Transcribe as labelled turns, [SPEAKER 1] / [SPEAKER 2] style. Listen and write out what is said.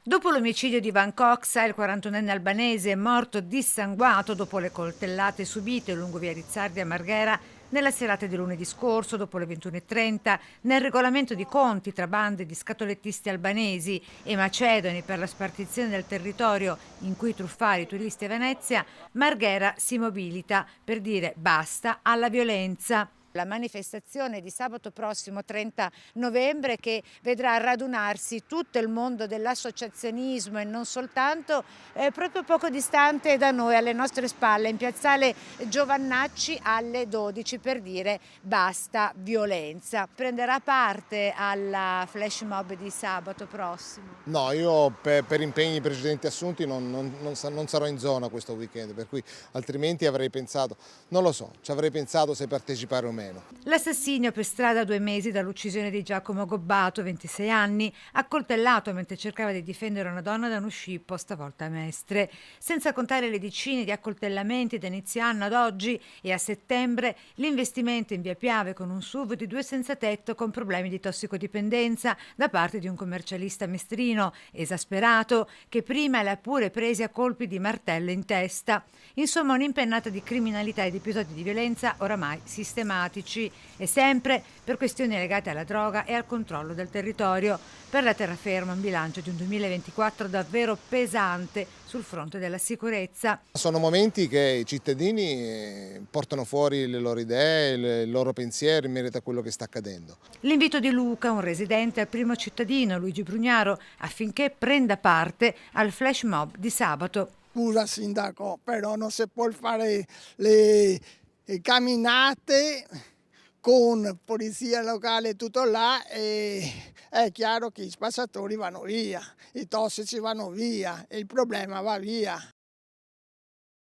[SPEAKER 1] Dopo l'omicidio di Van Coxa, il 41enne albanese è morto dissanguato dopo le coltellate subite lungo via Rizzardi a Marghera nella serata di lunedì scorso, dopo le 21:30, nel regolamento di conti tra bande di scatolettisti albanesi e macedoni per la spartizione del territorio in cui truffare i turisti a Venezia, Marghera si mobilita per dire basta alla violenza. La manifestazione di sabato prossimo 30 novembre che vedrà radunarsi tutto il mondo dell'associazionismo e non soltanto, proprio poco distante da noi, alle nostre spalle, in piazzale Giovannacci alle 12 per dire basta violenza. Prenderà parte alla flash mob di sabato prossimo?
[SPEAKER 2] No, io per impegni precedenti assunti non sarò in zona questo weekend, per cui altrimenti avrei pensato, non lo so, ci avrei pensato se partecipare o meno.
[SPEAKER 1] L'assassinio per strada a 2 mesi dall'uccisione di Giacomo Gobbato, 26 anni, accoltellato mentre cercava di difendere una donna da uno scippo, stavolta a Mestre. Senza contare le decine di accoltellamenti da inizio anno ad oggi e a settembre, l'investimento in via Piave con un SUV di 2 senza tetto con problemi di tossicodipendenza da parte di un commercialista mestrino, esasperato, che prima le ha pure presi a colpi di martello in testa. Insomma, un'impennata di criminalità e di episodi di violenza oramai sistematici e sempre per questioni legate alla droga e al controllo del territorio. Per la terraferma un bilancio di un 2024 davvero pesante sul fronte della sicurezza.
[SPEAKER 2] Sono momenti che i cittadini portano fuori le loro idee, il loro pensiero in merito a quello che sta accadendo.
[SPEAKER 1] L'invito di Luca, un residente al primo cittadino, Luigi Brugnaro, affinché prenda parte al flash mob di sabato.
[SPEAKER 3] Scusa sindaco, però non si può fare le camminate con polizia locale e tutto là, e è chiaro che i spazzatori vanno via, i tossici vanno via e il problema va via.